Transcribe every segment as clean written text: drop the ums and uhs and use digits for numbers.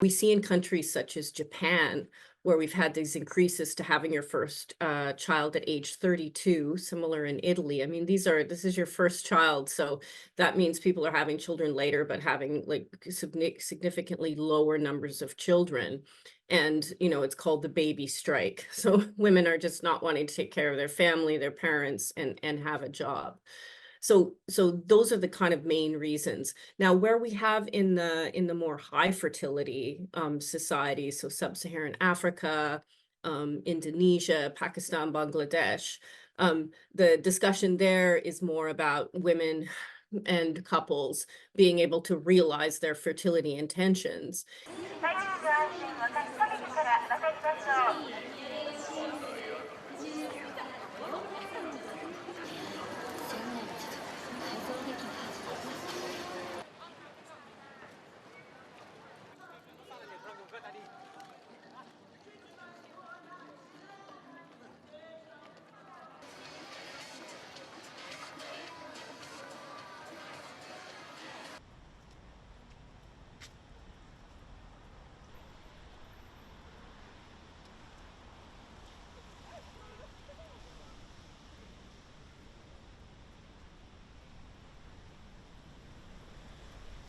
We see in countries such as Japan, where we've had these increases to having your first child at age 32, similar in Italy. I mean, this is your first child, so that means people are having children later, but having like significantly lower numbers of children. And, it's called the baby strike. So women are just not wanting to take care of their family, their parents, and have a job. So those are the kind of main reasons. Now, where we have in the more high fertility societies, so sub-Saharan Africa, Indonesia, Pakistan, Bangladesh, the discussion there is more about women and couples being able to realize their fertility intentions.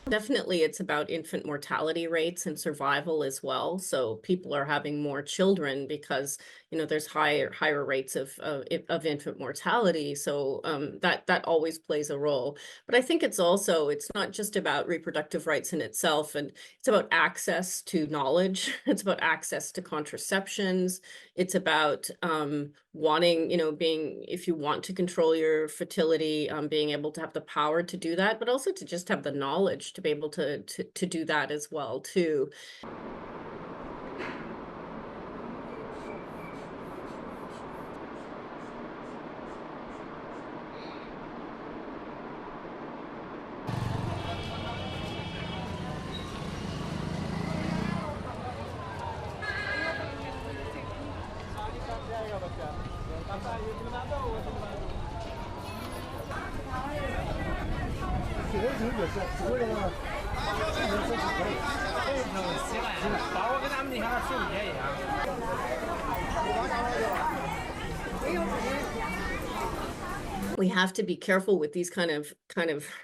Definitely, it's about infant mortality rates and survival as well. So people are having more children because there's higher rates of infant mortality. So that always plays a role. But I think it's not just about reproductive rights in itself, and it's about access to knowledge. It's about access to contraceptions. It's about wanting, being, if you want to control your fertility, being able to have the power to do that, but also to just have the knowledge to be able to do that as well too. We have to be careful with these kind of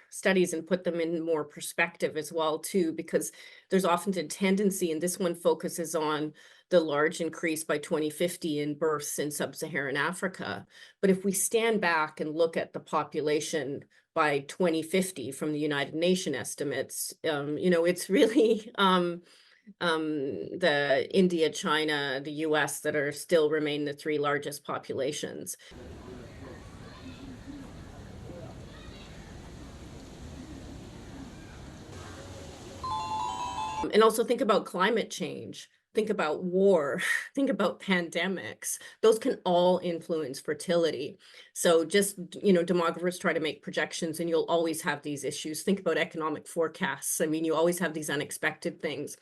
studies and put them in more perspective as well too, because there's often a tendency, and this one focuses on the large increase by 2050 in births in sub-Saharan Africa. But if we stand back and look at the population by 2050 from the United Nations estimates, it's really the India, China, the US that are still remain the three largest populations. And also think about climate change, think about war, think about pandemics. Those can all influence fertility. So just, demographers try to make projections and you'll always have these issues. Think about economic forecasts. I mean, you always have these unexpected things.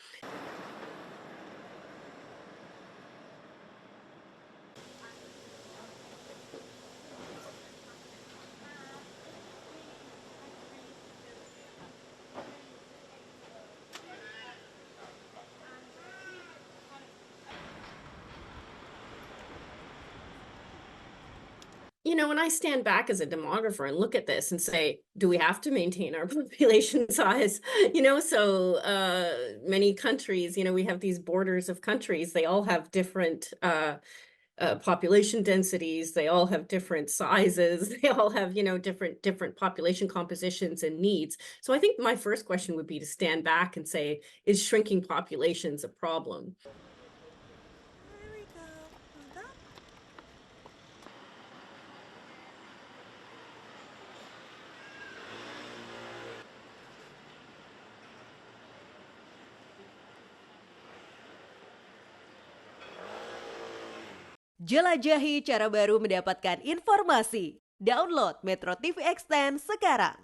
When I stand back as a demographer and look at this and say, do we have to maintain our population size? So many countries, we have these borders of countries. They all have different population densities. They all have different sizes. They all have, different population compositions and needs. So I think my first question would be to stand back and say, is shrinking populations a problem? Jelajahi cara baru mendapatkan informasi. Download Metro TV Extend sekarang.